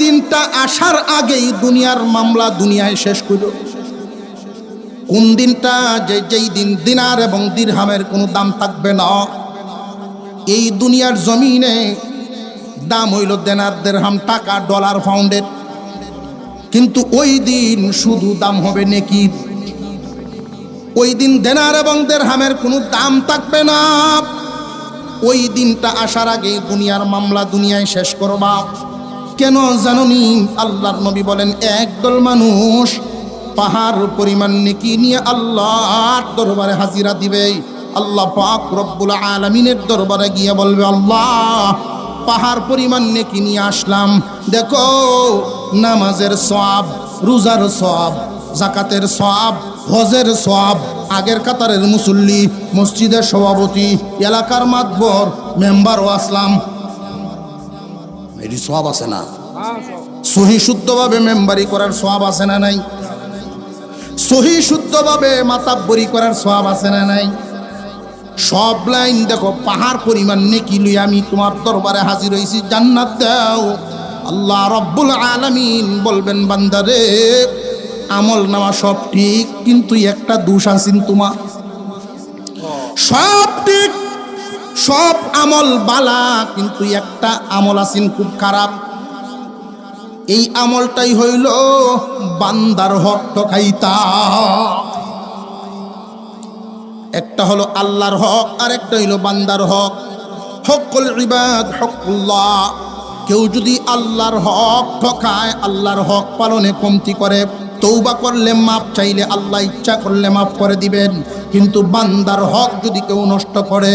দিনটা আসার আগেই দুনিয়ার মামলা দুনিয়ায় শেষ করল। কোন দিনটা? যেই দিন দিনার এবং দিরহামের কোনো দাম থাকবে না। এই দুনিয়ার জমিনে দাম হইল দেনার, দিরহাম, টাকা, ডলার, পাউন্ডের, কিন্তু ওই দিন শুধু দাম হবে নেকির। ওই দিন দেনার এবং দিরহামের কোনো দাম থাকবে না। ওই দিনটা আসার আগে দুনিয়ার মামলা দুনিয়ায় শেষ করবা। কেন জানোনি? আল্লাহর নবী বলেন, একদল মানুষ পাহাড় পরিমাণ নেকি নিয়ে আল্লাহর দরবারে হাজিরা দিবে। আল্লাহ পাক রব্বুল আলামিনের দরবারে গিয়ে বলবে, আল্লাহ, পাহাড় পরিমাণ নেকি নিয়ে আসলাম, দেখো নামাজের সওয়াব, রোজার সওয়াব, যাকাতের সওয়াব, হজের সওয়াব, আগের কাতারের মুসল্লি, মসজিদের সভাপতি, এলাকার মাতবর, মেম্বারও আসলাম। এটি সওয়াব আছে না? সহি শুদ্ধভাবে মেম্বারি করার সওয়াব আছে না নাই? সহি শুদ্ধভাবে মাতাব্বরি করার সওয়াব আছে না নাই? সব লাইন দেখো, পাহাড় পরিমাণ নেকি লই আমি তোমার দরবারে হাজির হইছি, জান্নাত দাও। আল্লাহ রব্বুল আলামিন বলবেন, বান্দারে, আমল নামা সব ঠিক, কিন্তু একটা দোষ আছেন তোমার। সব ঠিক, সব আমল বালা, কিন্তু একটা আমল আছেন খুব খারাপ। এই আমলটাই হইল বান্দার হক ঠকাইতা। একটা হলো আল্লাহর হক, আর একটা হইলো বান্দার হক। হকুল ইবাদ হকুল্লাহ। কেউ যদি আল্লাহর হক ঠকায়, আল্লাহর হক পালনে কমতি করে, তৌবা করলে মাপ চাইলে আল্লাহ ইচ্ছা করলে মাফ করে দিবেন। কিন্তু বান্দার হক যদি কেউ নষ্ট করে,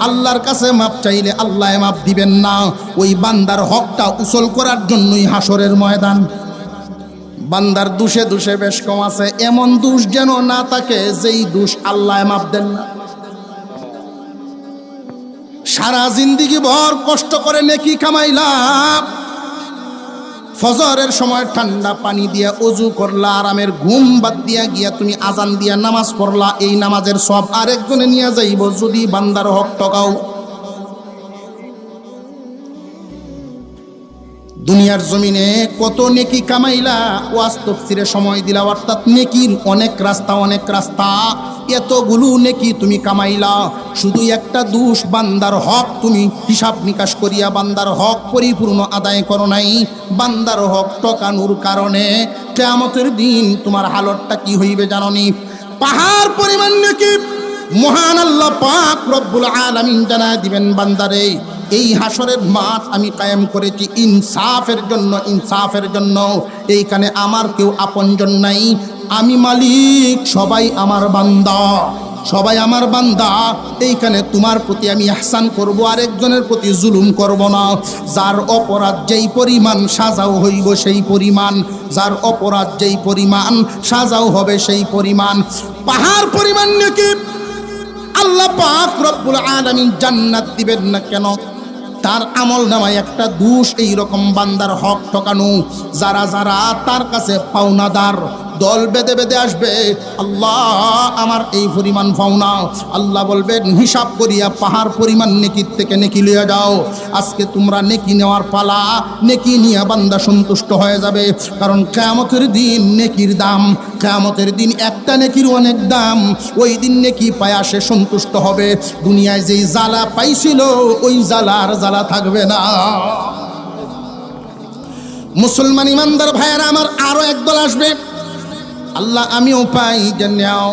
আল্লাহর কাছে মাপ চাইলে আল্লাহ মাফ দিবেন না। ওই বান্দার হকটা উসল করার জন্যই হাসরের ময়দান। বান্দার দোষে দোষে বেশ কম আছে, এমন দোষ যেন না থাকে যেই দোষ আল্লাহ মাফ দেন না। সারা জিন্দিগি ভর কষ্ট করে নেকি কামাইলাম, ফজরের সময় ঠান্ডা পানি দিয়া ওযু করলা, আরামের ঘুম বাদ দিয়া গিয়া তুমি আজান দিয়া নামাজ পড়লা, এই নামাজের সব আরেকজনে নিয়ে যাইব যদি বান্দার হক ঠকাও। দুনিয়ার জমিনে কত নেকি কামাইলা, ওয়াজ তাফসীরে সময় দিলা, অর্থাৎ নেকির অনেক রাস্তা, অনেক রাস্তা, এতগুলো নেকি তুমি কামাইলা। শুধু একটা দোষ, বান্দার হক তুমি হিসাব নিকাশ করিয়া বান্দার হক পরিপূর্ণ আদায় করো নাই। বান্দার হক ঠকানোর কারণে কিয়ামতের দিন তোমার হালতটা কি হইবে জানোনি? পাহাড় পরিমাণ নেকি মহান আল্লাহ পাক রব্বুল আলামিন জানায় দিবেন, বান্দারে, এই হাসরের মাঠ আমি কায়েম করেছি ইনসাফের জন্য, ইনসাফের জন্য। এইখানে আমার কেউ আপনজন নাই, আমি মালিক, সবাই আমার বান্দা, সবাই আমার বান্দা। এইখানে তোমার প্রতি আমি ইহসান করব, আরেকজনের প্রতি জুলুম করব না। যার অপরাধ যেই পরিমাণ সাজাও হইব সেই পরিমাণ, যার অপরাধ যেই পরিমাণ সাজাও হবে সেই পরিমাণ। পাহাড় পরিমাণ নাকি আল্লাহ পাক রব্বুল আলামিন জান্নাত দিবেন না কেন? তার আমল নামায় একটা দোষ, এইরকম বান্দার হক ঠকানো। যারা যারা তার কাছে পাওনাদার, দল বেঁধে বেঁধে আসবে, আল্লাহ আমার এই পরিমাণ পাওনা। আল্লাহ বলবেন, হিসাব করিয়া পাহাড় পরিমাণ নেকির থেকে নেকি লিয়ে যাও। আজকে তোমরা নেকি নেওয়ার পালা, নেকি নিয়ে বান্দা সন্তুষ্ট হয়ে যাবে। কারণ কিয়ামতের দিন নেকির দাম, কিয়ামতের দিন একটা নেকির অনেক দাম। ওই দিন নেকি পায়া সে সন্তুষ্ট হবে। দুনিয়ায় যেই জ্বালা পাইছিল, ওই জ্বালার জ্বালা থাকবে না। মুসলমান ইমানদার ভাইয়েরা আমার, আরো একদল আসবে, আল্লাহ আমিও পাই যে নেও।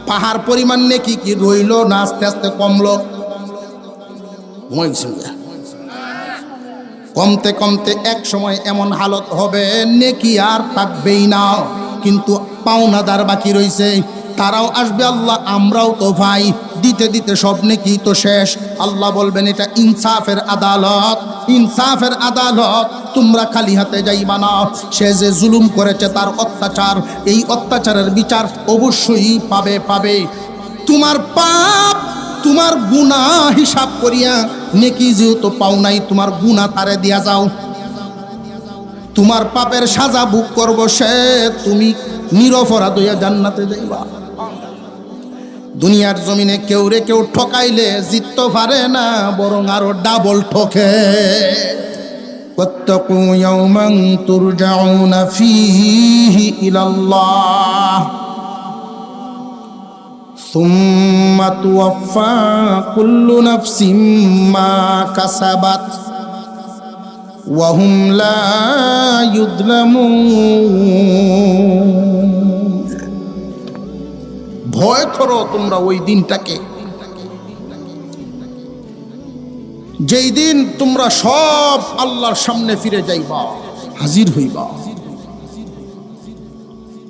পাহাড় পরিমাণ নেকি কি রইল না আস্তে আস্তে কমলো? কমতে কমতে এক সময় এমন হালত হবে নেকি আর থাকবেই না, কিন্তু পাওনাদার বাকি রইছে, তারাও আসবে, আল্লাহ আমরাও তো ভাই, দিতে দিতে সব নেকি তো শেষ। আল্লাহ বলবেন, এটা ইনসাফের আদালত, ইনসাফের আদালত, তোমরা খালি হাতে যাইবা না। সে যে জুলুম করেছে তার অত্যাচার, এই অত্যাচারের বিচার অবশ্যই পাবে, পাবে। তোমার পাপ, তোমার গুনাহ হিসাব করিয়া নেকি যেহেতু পাও নাই, তোমার গুনাহ তারে দিয়া যাও। তোমার পাপের সাজা ভোগ করব সে, তুমি নিরপরাধ হইয়া জান্নাতে যাইবা। দুনিয়ার জমিনে কেউ রে কেউ ঠকাইলে জিততে পারে না, বরং আরো ডাবল ঠকে। واتقوا يوما ترجعون فيه إلى الله ثم توفى كل نفس ما كسبت وهم لا يظلمون ভয় করো তোমরা ওই দিনটাকে, যেই দিন তোমরা সব আল্লাহর সামনে ফিরে যাইবা, হাজির হইবা।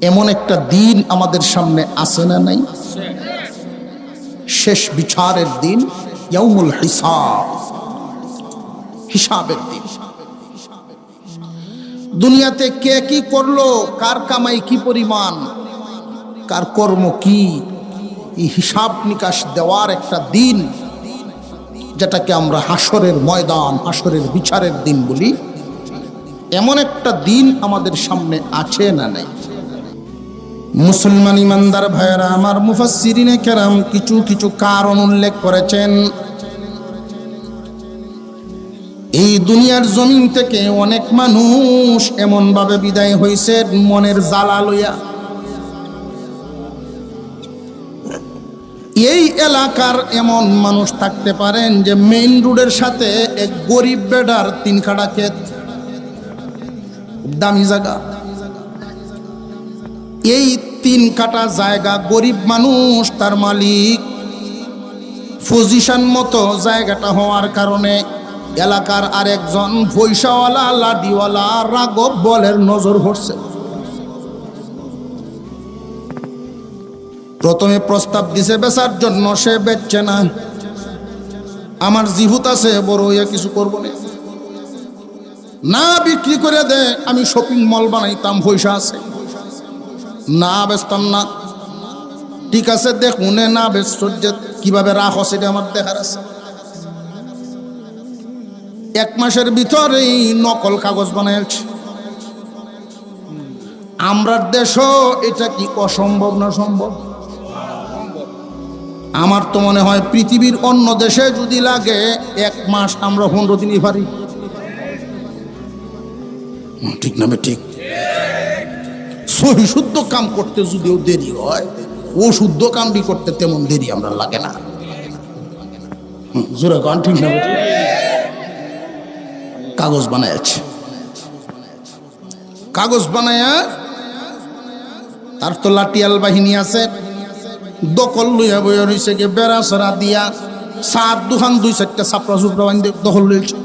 এমন একটা দিন আমাদের সামনে আছে না নাই? শেষ বিচারের দিন, ইয়াউমুল হিসাব, হিসাবের দিন। দুনিয়াতে কে কি করলো, কার কামাই কি পরিমাণ, কার কর্ম কি, এই হিসাব নিকাশ দেওয়ার একটা দিন, যেটাকে আমরা হাসরের ময়দান, হাসরের বিচারের দিন বলি। এমন একটা দিন আমাদের সামনে আছে না নাই? মুসলমান ইমানদার ভাইয়েরা আমার, মুফাসসিরিনে কেরাম কিছু কিছু কারণ উল্লেখ করেছেন। এই দুনিয়ার জমিন থেকে অনেক মানুষ এমন ভাবে বিদায় হয়েছে মনের জ্বালা লইয়া। এই এলাকার এমন মানুষ থাকতে পারেন যে মেইন রোডের সাথে এক গরিব বেডার 3 কাঠা ক্ষেত, দামি জায়গা। এই 3 কাঠা জায়গা গরিব মানুষ, তার মালিক, পজিশন মতো জায়গাটা হওয়ার কারণে এলাকার আরেকজন পয়সাওয়ালা লাডিওয়ালা রাগব বলের নজর পড়ছে। প্রথমে প্রস্তাব দিছে বেচার জন্য, সে বেচছে না। আমার জিহুত আছে, বড় হইয়া কিছু করবো না, বিক্রি করে দে, আমি শপিং মল বানাইতাম, পয়সা আছে, না বেচতাম না। ঠিক আছে, দেখুন না বেচছ, কিভাবে রাখ সেটা আমার দেখার আছে। 1 মাসের ভিতরেই নকল কাগজ বানাইছে। আমরা দেশও এটা কি অসম্ভব না সম্ভব? আমার তো মনে হয় পৃথিবীর অন্য দেশে যদি লাগে 1 মাস, আমরা 15 দিনই পারি। ঠিক না? ঠিক। সহি শুদ্ধ কাম করতে যদিও দেরি হয়, ও শুদ্ধ কামটি করতে তেমন দেরি আমরা লাগে না। জোরে গান, ঠিক না? কাগজ বানাইছে, কাগজ বানায়া তার তো লাঠিয়াল বাহিনী আছে, দখল লইয়া বইয়া রয়েছে, গে বেড়া সরা দিয়া, 7 দোকান 2-4টা ছাপড়া চুপড়া বান্ধে দখল লইছে।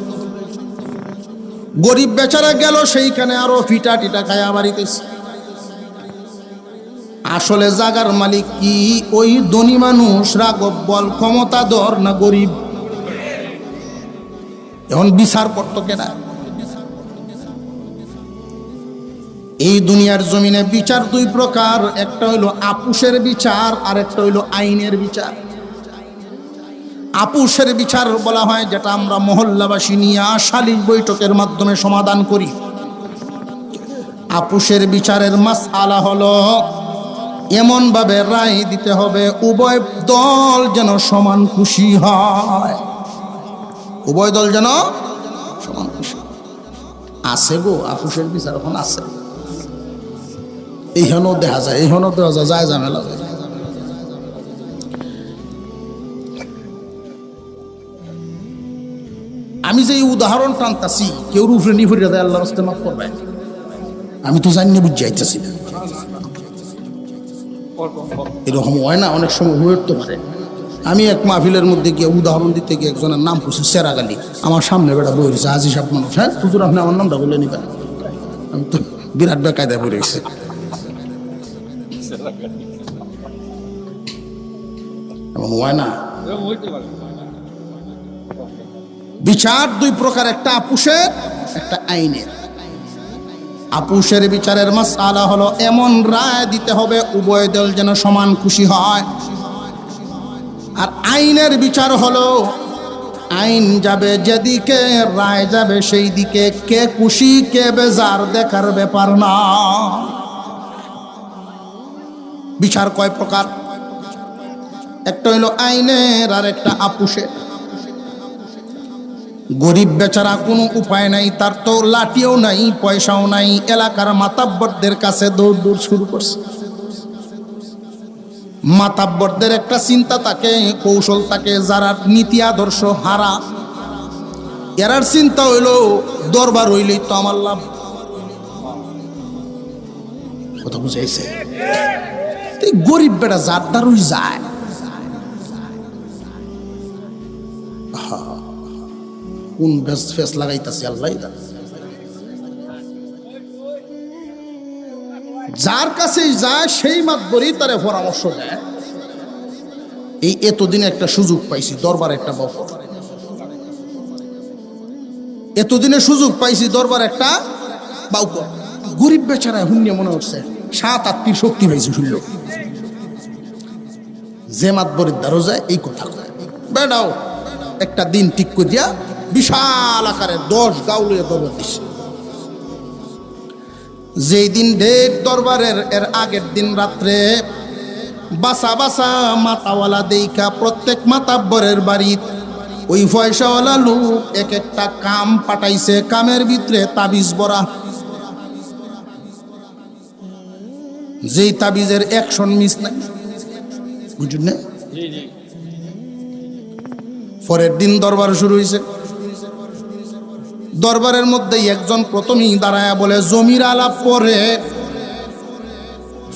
গরিব বেচারা গেল সেইখানে, আরো ফিটা টিটা খায়া বাড়িতেছে। আসলে জাগার মালিক কি ওই ধনী মানুষ, রাগব বল, ক্ষমতাধর না গরিব? এখন বিচার করতো কেনা? এই দুনিয়ার জমিনে বিচার 2 প্রকার, একটা হইলো আপুসের বিচার, আর একটা হইলো আইনের বিচার। আপুসের বিচার বলা হয় যেটা আমরা মহল্লাবাসী নিয়ে সালিশ বৈঠকের মাধ্যমে সমাধান করি। আপুসের বিচারের মাসআলা হলো এমন ভাবে রায় দিতে হবে উভয় দল যেন সমান খুশি হয়, উভয় দল যেন সমান খুশি। আছে গো আপুসের বিচার এখন আছে, এইখানেও দেখা যায়, এইখানেও দেখা যায়, যায় ঝামেলা যায়। আমি যে উদাহরণ টানতাছি, কেউ রুফরে নি ফিরে দেয়, আল্লাহর রাস্তায় মাফ করবে, আমি তো জানি না, বুঝে আইতেছি না। এরকম হয় না, অনেক সময় হয়ে উঠতে পারে। আমি এক মাহফিলের মধ্যে গিয়ে উদাহরণ দিতে গিয়ে একজনের নাম করছি সেরাগালি, আমার সামনে বেটা বই রয়েছে, আজি সাপ মানুষ। হ্যাঁ হুজুর, আপনি আমার নামটা বলে নিবেন? আমি তো বিরাট বেকায়দায় বই রয়েছে। এমন হয় না? বিচার 2 প্রকার, একটা আপুসের, একটা আইনের। আপুসের বিচারের মাসআলা হলো এমন রায় দিতে হবে উভয় দল যেন সমান খুশি হয়। আর আইনের বিচার হলো আইন যাবে যেদিকে, রায় যাবে সেই দিকে, কে খুশি কে বেজার দেখার ব্যাপার না। বিচার কয় প্রকার? একটা হইলো আইনের, আর একটা আপুসের। গরিব বেচারা কোনো উপায় নাই, তার তো লাঠিও নাই, পয়সাও নাই, এলাকার মাতাব্বরদের কাছে দৌড় দৌড় শুরু করছে। মাতাব্বরদের একটা চিন্তা থাকে, কৌশল থাকে, যারা নীতি আদর্শ হারা, এরার চিন্তা হইল দরবার হইলেই তো আমার লাভ। কথা বুঝাইছে? গরিব বেটা যার দ্বারই যায়, কোন ফেস লাগাইতাছে আল্লাহ জানে। যার কাছে যায় সেই মাতবরই তারে পরামর্শ দেয়। এই এতদিনে একটা সুযোগ পাইছি, দরবার একটা বফর, এতদিনে সুযোগ পাইছি, দরবার একটা বাউকর। গরিব বেচারা হুন্যে মনে হচ্ছে 7-8টির শক্তি পাইছি শুনল। যে মাতবরের দ্বারও যায় এই কথা কয়। বেড়াও একটা দিন ঠিক করিয়া বিশাল আকারে 10 গাউলিয়া দরবার দিছে। যেই দিন ডেট দরবারের, এর আগের দিন রাত্রে বাসা বাসা মাতাওয়ালা দেইখা প্রত্যেক মাতাব্বরের বাড়ি ওই পয়সাওয়ালা লোক এক একটা কাম পাঠাইছে, কামের ভিতরে তাবিজ বরা। যেই তাবিজের অ্যাকশন মিস নাই, বুঝুন না? পরের দিন দরবার শুরু হয়েছে। দরবারের মধ্যে একজন প্রথমেই দাঁড়ায়া বলে, জমির আলাপ পরে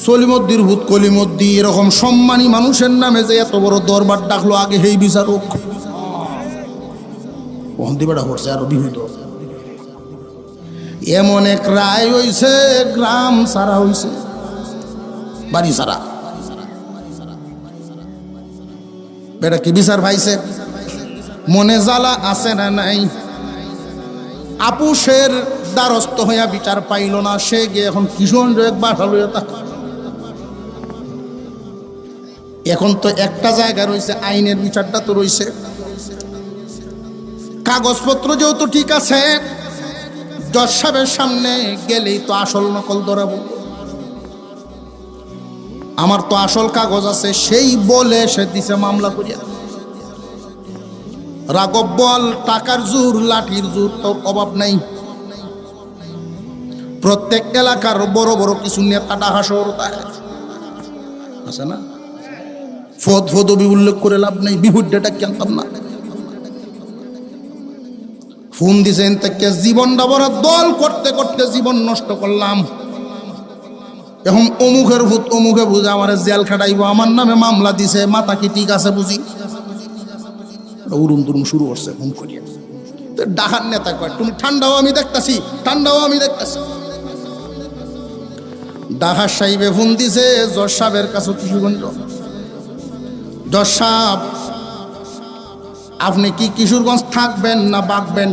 সলিমদ্দির ভূত কলিমদ্দি এরকম সম্মানী মানুষের নামে যে এত বড় দরবার ডাকলো, আগে হেই বিচারক বেড়া করছে আরো বিভিন্ন। এমন এক রায় হইছে, গ্রাম সারা হইছে, বাড়ি সারা। বেটা কি বিচার ভাইছে? মনে জ্বালা আছে না নাই? আপুসের দ্বারস্থ হইয়া বিচার পাইল না, সে গিয়ে এখন কিশোর এক বাসা লইয়া থাকে। এখন তো একটা জায়গা রয়েছে, আইনের বিচারটা তো রয়েছে, কাগজপত্র যেহেতু ঠিক আছে, জজ সাহেবের সামনে গেলেই তো আসল নকল ধরাবো। আমার তো আসল কাগজ আছে, সেই বলে সে দিছে মামলা করিয়া। রাঘব বল, টাকার জোর লাঠির জোর তো অভাব নাই। প্রত্যেক এলাকার বড় বড় কিছু নেতা ঢাকা শহর আছে না, ফদ ফদবি উল্লেখ করে লাভ নেই, বিহুড্ডাটা কেনতাম না। ফোন দিছেন থেকে জীবনটা বড় দল করতে করতে জীবন নষ্ট করলাম, এখন অমুখের ভূত অমুখে বুঝে আমার জেল খাটাইব, আমার নামে মামলা দিছে, মাথা কি ঠিক আছে বুঝি? উরুম তুরুম শুরু করছে ফোন করিয়া। ডাহার নেতা কয়, তুমি ঠান্ডাও আমি দেখতাছি, ঠান্ডাও আমি দেখতাছি। ডাহার সাহেবে ফোন দিছে জজ সাহেবের কাছে কিশোরগঞ্জ। জজ সাহেব, আপনি কি কিশোরগঞ্জ থাকবেন না বাঁকবেন?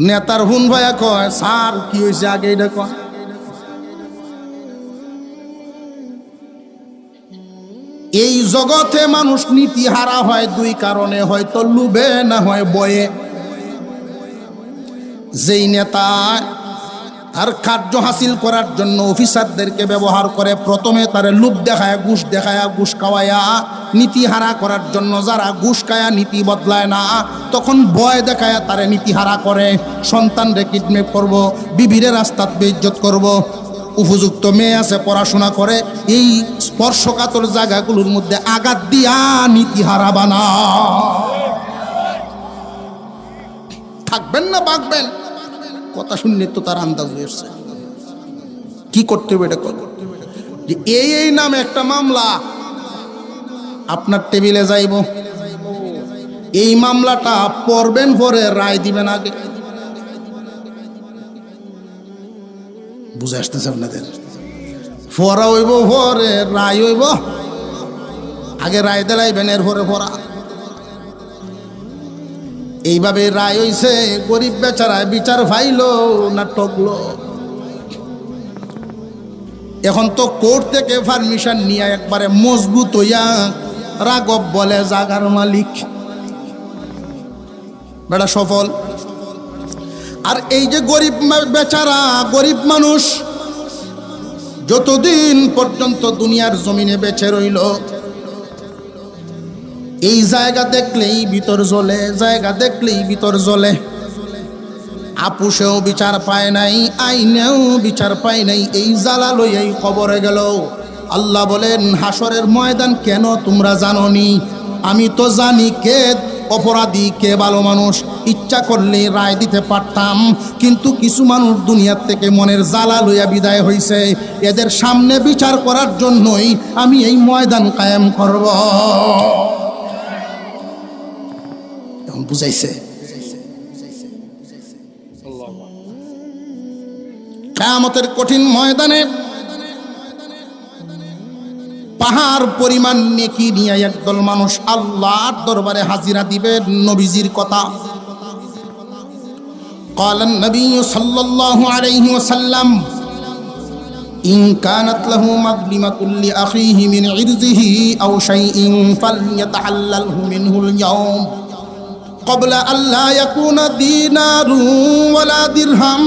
নেতার হুন ভাইয়া কয়, স্যার কি হয়েছে আগে এটা কয়। এই জগতে মানুষ নীতি হারা হয় দুই কারণে, হয়তো লুবে না হয় বয়ে। যেই নেতা আর কার্য হাসিল করার জন্য অফিসারদেরকে ব্যবহার করে, প্রথমে তারে লুপ দেখায়, ঘুষ খাওয়ায়া নীতি হারা করার জন্য যারা ঘুষ খায়া নীতি বদলায় না, তখন ভয় দেখায় তারে নীতি হারা করে। সন্তানরে কিডন্যাপ করব, বিবিরে রাস্তাত বেইজ্জত করব, উপযুক্ত মেয়ে আছে পড়াশোনা করে, এই স্পর্শকাতর জায়গাগুলোর মধ্যে আঘাত দিয়া নীতি হারা বানা। থাকবেন না বাঁকবেন? কথা শুনলে তো তার আন্দাজ হয়েছে কি করতে হবে। এটা যে এই নামে একটা মামলা আপনার টেবিলে যাইব, এই মামলাটা পড়বেন, পরে রায় দিবেন আগে। বুঝে আসতেছে আপনাদের? পড়া হইব, পরে রায় হইব, আগে রায় দিলাইবেন, এর পরে পড়া। এইভাবে রায় হইছে, গরিব বেচারায় বিচার ভাইল না টকলো। এখন তো কোর্ট থেকে পারমিশন নিয়ে একবারে মজবুত হইয়া রাঘব বলে জাগার মালিক, বেটা সফল। আর এই যে গরিব বেচারা, গরিব মানুষ যতদিন পর্যন্ত দুনিয়ার জমিনে বেঁচে রইল, এই জায়গা দেখলেই ভিতর জ্বলে, জায়গা দেখলেই ভিতর জ্বলে। আপুষেও বিচার পায় নাই, আইনেও বিচার পায় নাই, এই জ্বালা লইয়াই কবরে গেল। আল্লাহ বলেন হাসরের ময়দান কেন তোমরা জানোনি? আমি তো জানি কে অপরাধী কে ভালো মানুষ। ইচ্ছা করলে রায় দিতে পারতাম, কিন্তু কিছু মানুষ দুনিয়ার থেকে মনের জ্বালা লইয়া বিদায় হইছে। এদের সামনে বিচার করার জন্যই আমি এই ময়দান কায়েম করব। এখন বুঝাইছে? কিয়ামতের কঠিন ময়দানে পাহাড় পরিমাণ নেকি নিয়ে একদল মানুষ আল্লাহর দরবারে হাজিরা দিবে। নবীজির কথা, قال النبي صلى الله عليه وسلم إن كانت له مظلمة لأخيه من عرضه أو شيء فليتحلله منه اليوم قبل أن لا يكون دينار ولا درهم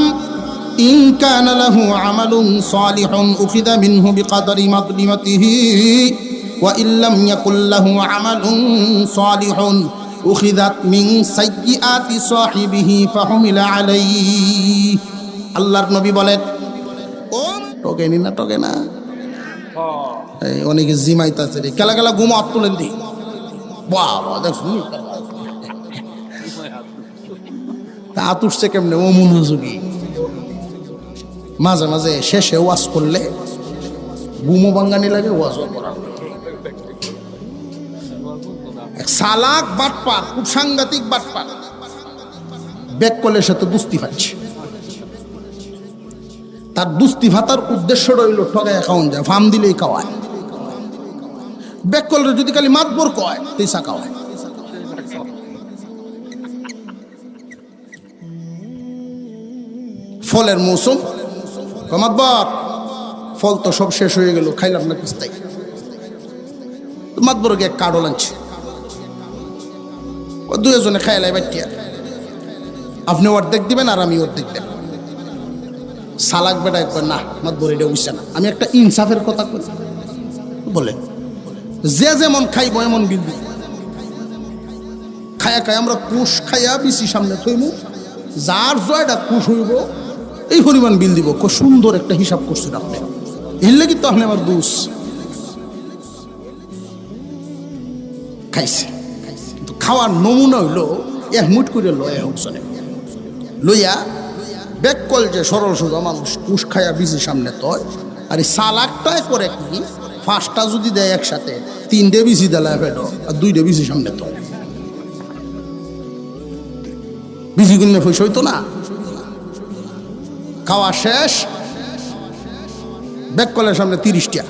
إن كان له عمل صالح أخذ منه بقدر مظلمته وإن لم يكن له عمل صالح أخذت من سيئات صاحبه فحمل عليه। আল্লাহর নবী বলেন, ও টকেনি না টকে না, এই অনেকে জিমাইতাছে রে, কেলা কেলা ঘুমো হাত তুলেন দি, বাবা দেখুন হাত উঠছে কেমনে, ও মনোযোগী। মাঝে মাঝে শেষে ওয়াজ করলে বুমো বাঙ্গানি লাগে, ওয়াজও করার এক সালাক বাটপার, খুব সাংঘাতিক বাটপার। ব্যাক করলে সে তো দুস্তি পাচ্ছে, তার দুস্তি ভাতার উদ্দেশ্য রইল ঠগায় খাওয়ান যায়, ফার্ম দিলেই খাওয়ায়। ব্যাক করলে যদি খালি মাতবর কয় তেসা খাওয়ায়। ফলের মৌসুম, মাতবর ফল তো সব শেষ হয়ে গেল, খাইলাম না কিস্তাই। মাতবরকে এক কার্ডও আনছে, ও দুজনে খাইলাই বাটিয়া, আপনি অর্ধেক দিবেন আর আমি অর্ধেক দেব। সালাক বেটা একবার না, মাতবর এটা বুঝছে না। আমি একটা ইনসাফের কথা কই, বলেন যে যেমন খাইব এমন বিল দিব। খায়া খায় আমরা কুশ খাইয়া বেশি সামনে থইমু, যার জয়টা কুশ হইব এই পরিমাণ বিল দিব। খুব সুন্দর একটা হিসাব করছেন আপনি, এর লাগি তো আপনি আমার দুষ খাইছে। কিন্তু খাওয়ার নমুনা হইলো এক মুঠ করে লয় হোকসনে লইয়া ব্যাক কল যে সরল সোজা মানুষ কুশ খাইয়া বেশি সামনে তয়। আর এই সালাকটাই করে কি, পাঁচটা যদি দেয় একসাথে, তিনটে বেশি দেলায় ফেটো আর দুইটা বেশি সামনে তয়, বেশি কিনে পয়সা হইতো না। খাওয়া শেষ, ব্যাক কলের সামনে 30টা,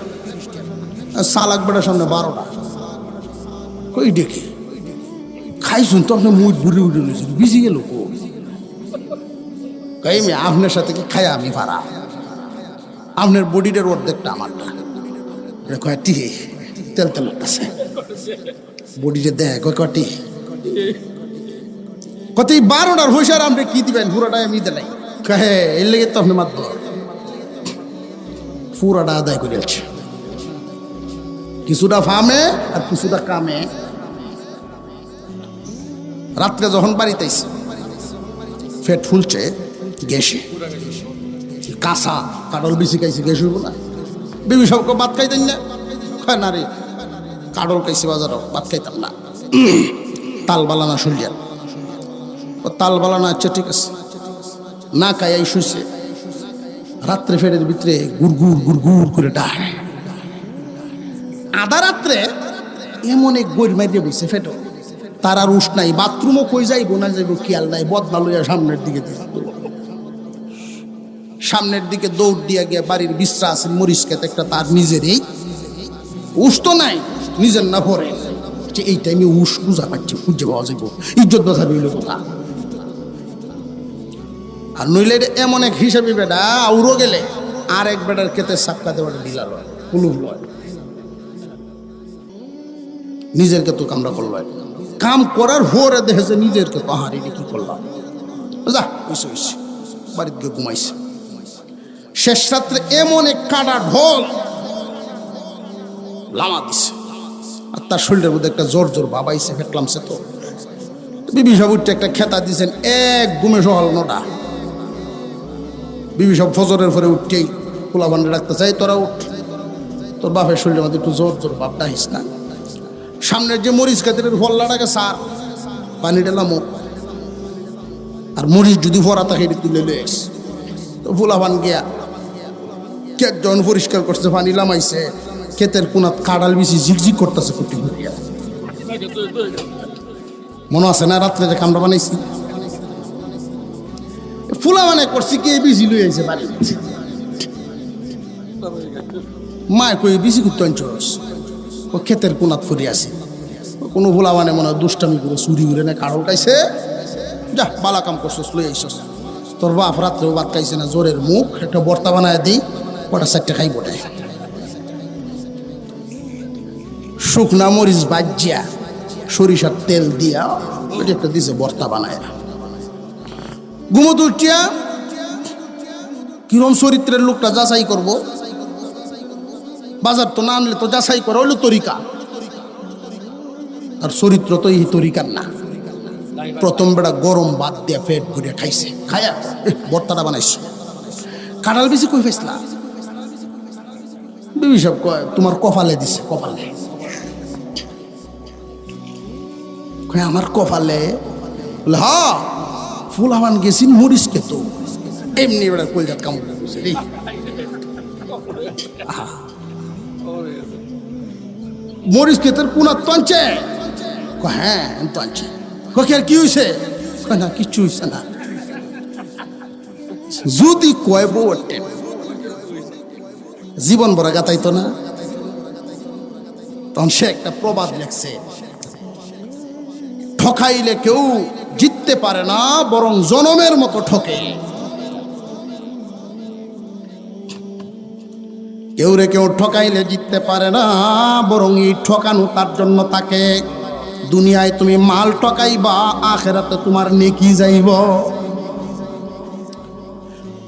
আর সালাক বেটার সামনে 12টা। কই ডেকে খাইছুন তো আপনার মুখ ঘুরে উঠে নিয়েছিল, বিজি গেল কো কাই আমি আপনার সাথে কি খাই আমি ভাড়া, আপনার বডিটার অর্ধেকটা আমারটা। কয়টি তেল তেল আছে বডিটা দেয়, কয়টি কত 12টার হইসার আপনি কি দিবেন, পুরোটাই আমি দেলাই কাহে, এর লেগে তো আপনি মাত্র পুরাটা আদায় করে আছে। কিছুটা ফার্মে আর কিছুটা কামে। রাত্রে যখন বাড়িতে আইছে, ফেট ফুলছে গ্যাসে, কাঁচা কাটল বেশি খাইছে, গ্যাস হইব না। বেবি সবকে ভাত খাইতেন না, খায় না রে, কাটল খাইছে বাজারও, ভাত খাইতাম না। তাল বালানা শুনলেন, ও তাল বালানা, আচ্ছা ঠিক আছে, না খাইয়াই শুইছে। রাত্রে ফেটের ভিতরে গুড়গুড় গুড়গুড় করে ডাক। আধা রাত্রে এমন এক গৈর মারিয়ে বসে ফেটো, তার আর উঠ নাই, বাথরুমও কই যাইব না যাইব খেয়াল নাই, বদলা লইয়া সামনের দিকে সামনের দিকে দৌড় দিয়া গিয়া বাড়ির বিশ্রা আছে মরিচ খেতে একটা, তার নিজেরই উঠ তো নাই, নিজের না পরে যে এই টাইমে উঠ বুঝা পাচ্ছি, খুঁজে পাওয়া যাইব, ইজ্জত বাঁচা রইল কথা। আর নইলে এমন এক হিসাবে বেটা আউরো গেলে আর এক বেটার খেতে সাপকা দেওয়াটা ঢিলা লয়, কুলুপ লয়, নিজের কে তো কামরা করল, কাম করার হোরে দেখেছে নিজের কে তো হারিয়ে কি করলাম, যা হইছে হইছে, বাড়িতে গিয়ে ঘুমাইছে। শেষ রাত্রে এমন এক কাটা ঢোল লামা দিছে, আর তার শরীরের মধ্যে একটা জোর জোর বাবাইছে, ফেটলামছে। তো বিবি সাহেব উঠতে একটা খেতা দিয়েছেন, এক ঘুমে সকাল 9টা। বিবি সাহেব ফজরের পরে উঠতেই পোলা বান্ডে রাখতে চাই, তোরা উঠ, তোর বাপের শরীরের মধ্যে একটু জোর জোর বাপটা হিস না। সামনের যে মরিচ খাতের ফল্লাটাকে সার পানি ঢেলাম, আর মরিচ যদি ভরা থাকে এটি তুলে লেস। তো পোলা বান গিয়া কেক যখন পরিষ্কার করছে, পানি লামাইছে, ক্ষেতের কোনাত কাঁড়াল বেশি ঝিকঝিক করতেছে কুটি ঘুরিয়া। মনে আছে না রাত্রে যে কামড়া বানাইছি? ফুলা মানে করছি কি বিজি লই আইছে বাড়ি। মায় কই বিজি করতে আনছস? ও ক্ষেতের কোনাত ফুরি আছে। কোনো ফুলা মানে মনে হয় দুষ্টামি করে চুরি করে না কাড় উঠাইছে। যা বালা কাম করছস, লই আইসস। তোর বাপ রাত্রেও ভাত খাইছে না, জোরের মুখ, একটা বর্তা বানায় দিই, কটা 4টে খাই বটে। শুকনা মরিচ বাজিয়া সরিষার তেল দিয়া ওইটা একটা দিছে বর্তা বানায়। ঘুমত উঠিয়া কিরম চরিত্রের লোকটা যাচাই করব, বাজার তো না আনলে তো যাচাই করা হইলো তরিকা, আর চরিত্র তো এই তরিকার না। প্রথম বেড়া গরম ভাত দিয়া পেট ভরিয়া খাইছে, খায়া বর্তাটা বানাইছে। কাঁঠাল বেশি কই ফেসলা? বিবি সব কয় তোমার কপালে দিছে, কপালে। আমার কপালে? বলে হ্যাঁ, ফুলাবান গেছি মরিচ খেত, এমনি বেড়া কলজাত কামড় করছে রে। মরিচ খেতের পুনার তো আনছে? হ্যাঁ তো আনছে। আর কি হয়েছে? না কিচ্ছু হয়েছে না। যদি কয় বউ জীবন ভরা গাতাইতো না, তখন সে একটা প্রবাদ লেখছে, ঠকাইলে কেউ জিততে পারে না, বরং জনমের মতো ঠকে। কেউ রে কেউ ঠকাইলে জিততে পারে না, বরং এই ঠকানো তার জন্য তাকে। দুনিয়ায় তুমি মাল ঠকাইবা, আখেরাতে তোমার নেকি যাইব।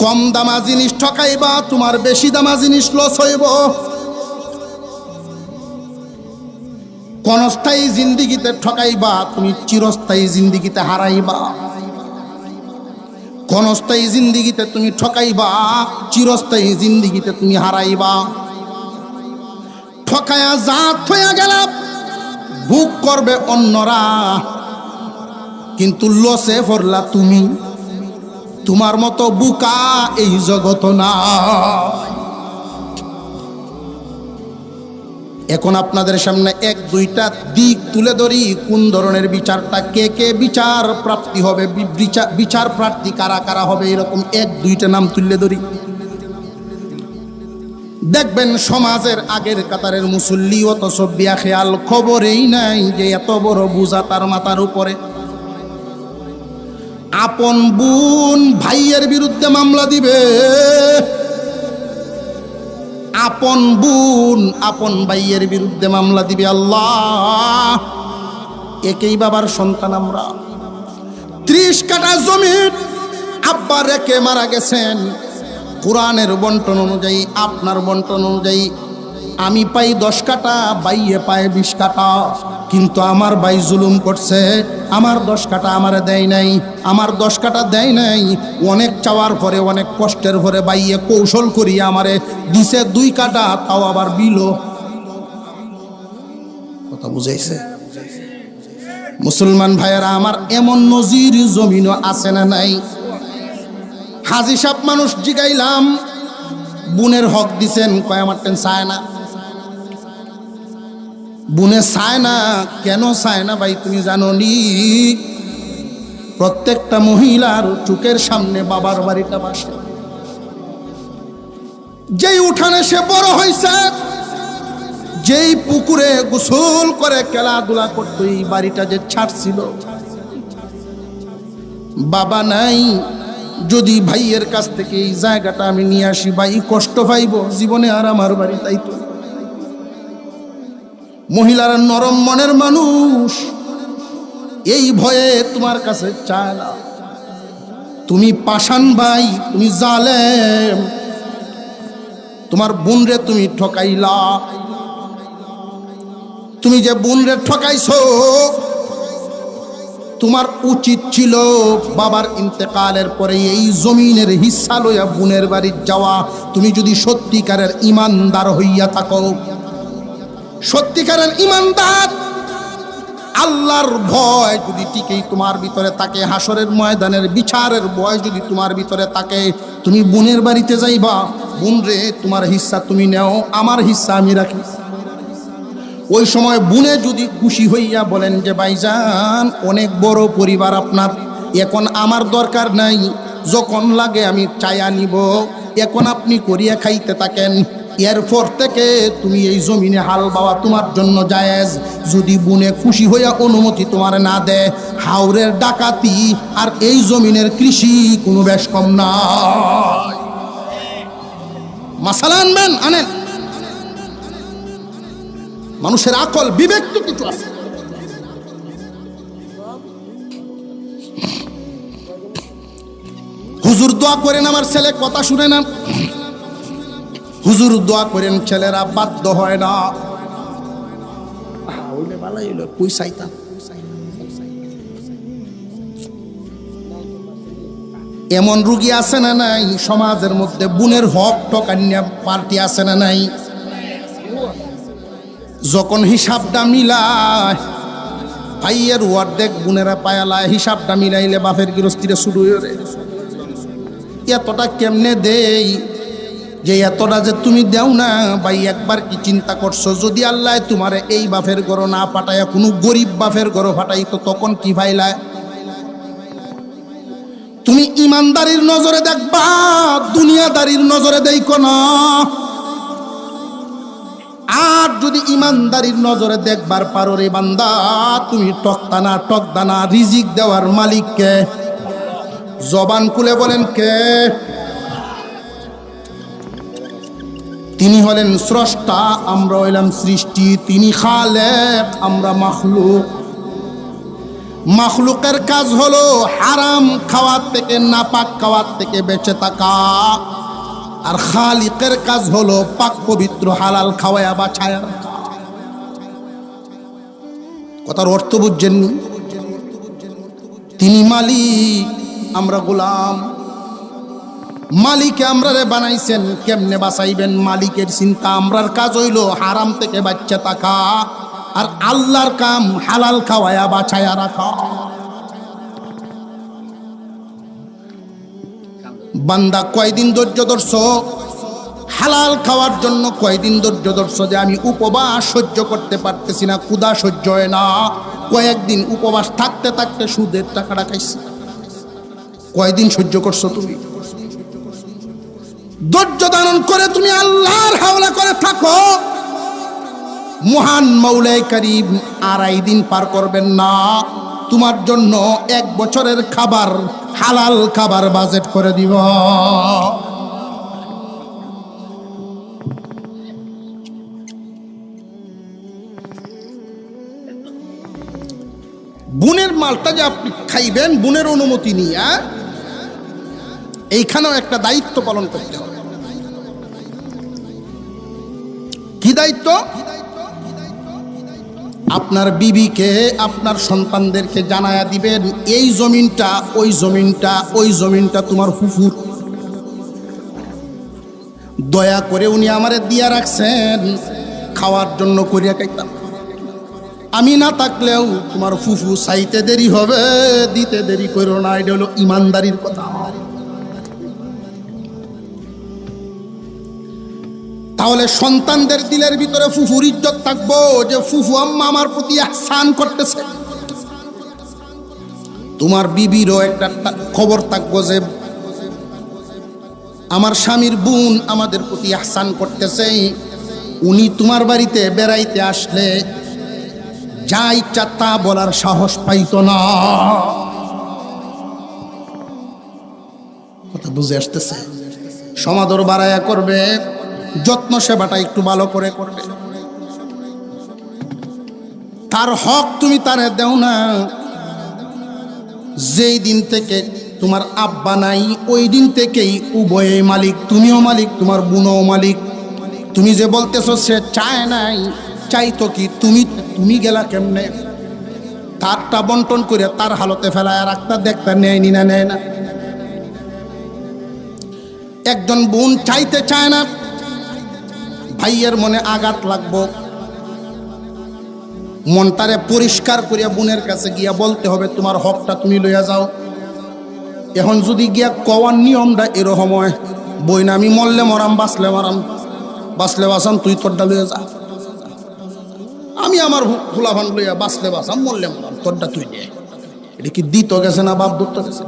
কম দামা জিনিস ঠকাইবা, তোমার বেশি দামা জিনিস লস হইব। ক্ষণস্থায়ী জিন্দিগিতে ঠকাইবা, তুমি চিরস্থায়ী জিন্দিগিতে হারাইবা। ক্ষণস্থায়ী জিন্দিগিতে তুমি ঠকাইবা, চিরস্থায়ী জিন্দিগিতে তুমি হারাইবা। ঠকায়া জাত হইয়া গেলাম, ভোগ করবে অন্যরা, কিন্তু লসে পড়লা তুমি। তোমার মতো বুকা এই জগত না। এখন আপনাদের সামনে 1-2টা দিক তুলে ধরি, কোন ধরনের বিচারটা, কে কে বিচার প্রাপ্তি হবে, বিচার প্রার্থী কারা কারা হবে, এরকম 1-2টা নাম তুলে ধরি। দেখবেন সমাজের আগের কাতারের মুসল্লি, অথচ বিয়া খেয়াল খবরেই নাই যে এত বড় বোঝা তার মাথার উপরে। আপন বোন ভাইয়ের বিরুদ্ধে মামলা দিবে, আপন বোন আপন ভাইয়ের বিরুদ্ধে মামলা দিবে। আল্লাহ, একই বাবার সন্তান আমরা। 30 কাঠা জমিন আব্বা রেখে মারা গেছেন। কোরআনের বন্টন অনুযায়ী, আপনার বন্টন অনুযায়ী আমি পাই 10 কাঠা, ভাইয়ে পায় 20 কাঠা। কিন্তু আমার ভাই জুলুম করছে, আমার 10 কাঠা আমারে দেয় নাই, আমার 10 কাঠা দেয় নাই। অনেক চাওয়ার পরে, অনেক কষ্টের পরে ভাইয়ে কৌশল করিয়া আমারে দিছে 2 কাঠা, তাও আবার বিলো। কথা বুঝাইছে? মুসলমান ভাইয়েরা আমার, এমন নজির জমিনও আছে না নাই? হাজি সাহেব মানুষ জিগাইলাম, বোনের হক দিছেন, কয় আমার টেন চায় না। বুনে চায় না, কেন চায় না ভাই তুমি জানো নি? প্রত্যেকটা মহিলার চোখের সামনে বাবার বাড়িটা বাসে। যেই উঠানে সে বড় হয়েছে, যেই পুকুরে গোসল করে খেলাধুলা করতো, এই বাড়িটা যে ছাড়ছিল, বাবা নাই। যদি ভাইয়ের কাছ থেকে এই জায়গাটা আমি নিয়ে আসি, ভাই কষ্ট পাইব জীবনে, আর আমার বাড়ি তাই তো। মহিলারা নরম মনের মানুষ, এই ভয়ে তোমার কাছে চায় না। তুমি পাষাণ ভাই, তুমি জালেম, তোমার বোন রে তুমি ঠকাইলা। তুমি যে বোনরে ঠকাইছো, তোমার উচিত ছিল বাবার ইন্তেকালের পরে এই জমিনের হিস্সা লইয়া বোনের বাড়ি যাওয়া। তুমি যদি সত্যিকারের ইমানদার হইয়া থাকো, সত্যিকারের ইমানদার, আল্লাহর ভয় যদি টিকেই তোমার ভিতরে থাকে, হাসরের ময়দানের বিচারের ভয় যদি তোমার ভিতরে থাকে, তুমি বোনের বাড়িতে যাইবা, বোন রে তোমার হিস্সা তুমি নেও, আমার হিস্সা আমি রাখি। ওই সময় বোনে যদি খুশি হইয়া বলেন যে ভাইজান অনেক বড় পরিবার আপনার, এখন আমার দরকার নাই, যখন লাগে আমি চায়া নিব, এখন আপনি করিয়া খাইতে থাকেন, এরপর থেকে তুমি এই জমিনে হাল বাওয়া তোমার জন্য জায়েজ। যদি বোনে খুশি হইয়া অনুমতি তোমার না দেয়, হাওরের ডাকাতি আর এই জমিনের কৃষি কোনো বেশ কম নাই। মাসালা আনবেন, আনেন। মানুষের আকল বিবেক তো কিছু আছে। হুজুর দোয়া করেন আমার ছেলে কথা শুনে না, হুজুর দোয়া করেন ছেলেরা বাধ্য হয় না। এমন রুগী আছে না নাই সমাজের মধ্যে? বোনের হক ঠকানিয়া পার্টি আছে না নাই? যখন হিসাবটা মিলায়, ভাইয়ের অর্ধেক বোনেরা পায়ালায়, হিসাবটা মিলাইলে বাপের গৃহস্থিরে শুরু হয়ে, এতটা কেমনে দেই, যে এতটা যে তুমি দেও না ভাই, একবার কি চিন্তা করছো যদি আল্লাহ তোমারে এই বাপের ঘর না পাঠাইয়া কোনো গরিব বাপের ঘর পাঠাইতো, তখন কি ভাইলায়? তুমি ইমানদারির নজরে দেখবা, দুনিয়াদারির নজরে দেখো না। আর যদি ইমানদারির নজরে দেখবার পারো রে বান্দা, তুমি টকদানা টকদানা রিজিক দেওয়ার মালিক কে? জবান খুলে বলেন কে? তিনি হলেন স্রষ্টা, আমরা হইলাম সৃষ্টি। তিনি খালেক, আমরা মাখলুক। মাখলুকের কাজ হলো হারাম খাওয়ার থেকে, নাপাক খাওয়ার থেকে বেঁচে থাকা, আর খালিকের কাজ হলো পাক পবিত্র হালাল খাওয়ায়া বাছায়া রাখা। কথার অর্থ বুঝছেন? তিনি মালিক, আমরা গোলাম। মালিক আমরারে বানাইছেন, কেমনে বাঁচাইবেন মালিকের চিন্তা। আমরার কাজ হইল হারাম থেকে বাচ্চা থাকা, আর আল্লাহর কাম হালাল খাওয়ায়া বাছায়া রাখা। বান্দা কয়দিন ধৈর্য ধরছ হালাল খাওয়ার জন্য? কয়দিন ধৈর্য ধরছ যে আমি উপবাস সহ্য করতে পারতেছি না, ক্ষুধা সহ্য হয় না? কয়েকদিন উপবাস থাকতে থাকতে সুদের টাকাটা খাইছি। কয়দিন সহ্য করছো তুমি? ধৈর্য ধারণ করে তুমি আল্লাহর হাওলা করে থাকো, মহান মৌলাই করিম 2.5 দিন পার করবেন না, তোমার জন্য 1 বছরের খাবার, হালাল খাবার বাজেট করে দিব। বোনের মালটা যে আপনি খাইবেন বোনের অনুমতি নিয়ে, এইখানেও একটা দায়িত্ব পালন করতে হবে। কি দায়িত্ব? আপনার বিবিকে, আপনার সন্তানদেরকে জানায়া দিবেন এই জমিনটা, ওই জমিনটা, ওই জমিনটা তোমার ফুফুর। দয়া করে উনি আমারে দিয়া রাখছেন খাওয়ার জন্য, করিয়া খাইতাম। আমি না থাকলেও তোমার ফুফু চাইতে দেরি হবে, দিতে দেরি করো না। এটা হলো ইমানদারির কথা। তাহলে সন্তানদের দিলের ভিতরে ফুফুর ইজ্জত থাকবো, যে ফুফু আম্মা আমার প্রতি ইহসান করতেছে। তোমার বিবিরও একটা খবর থাকবো যে আমার স্বামীর বোন আমাদের প্রতি ইহসান করতেছে। উনি তোমার বাড়িতে বেড়াইতে আসলে যা ইচ্ছা তা বলার সাহস পাইতো না। কথা বুঝে আসতেছে? সমাদর বাড়ায়া করবে, যত্ন সেবাটা একটু ভালো করে করবে। তার হক তুমি তারে দেও না। যেই দিন থেকে তোমার আব্বা নাই, ওই দিন থেকেই উভয়ে মালিক, তুমিও মালিক, তোমার বোনও মালিক। তুমি যে বলতেছো সে চায় নাই, চাইতো কি তুমি গেলা কেমনে? তারটা বন্টন করে তার হালতে ফেলায় আর একটা দেখতে নেয়নি না নেয় না। একজন বোন চাইতে চায় না ভাইয়ের মনে আঘাত লাগবো, মনটারে পরিষ্কার করিয়া বোনের কাছে গিয়া বলতে হবে তোমার হকটা তুমি লইয়া যাও। এখন যদি গিয়া কওয়ার নিয়মটা এরকম হয়, বই না আমি মরলে মরাম বাঁচলে মরাম, বাঁচলে বাঁচাম তুই তোরটা লইয়া যা, আমি আমার ফুলাভান লইয়া বাঁচলে বাঁচাম মরলে মরাম তোরটা তুই দে। এটা কি দিত গেছে না বাপ দত্ত গেছে?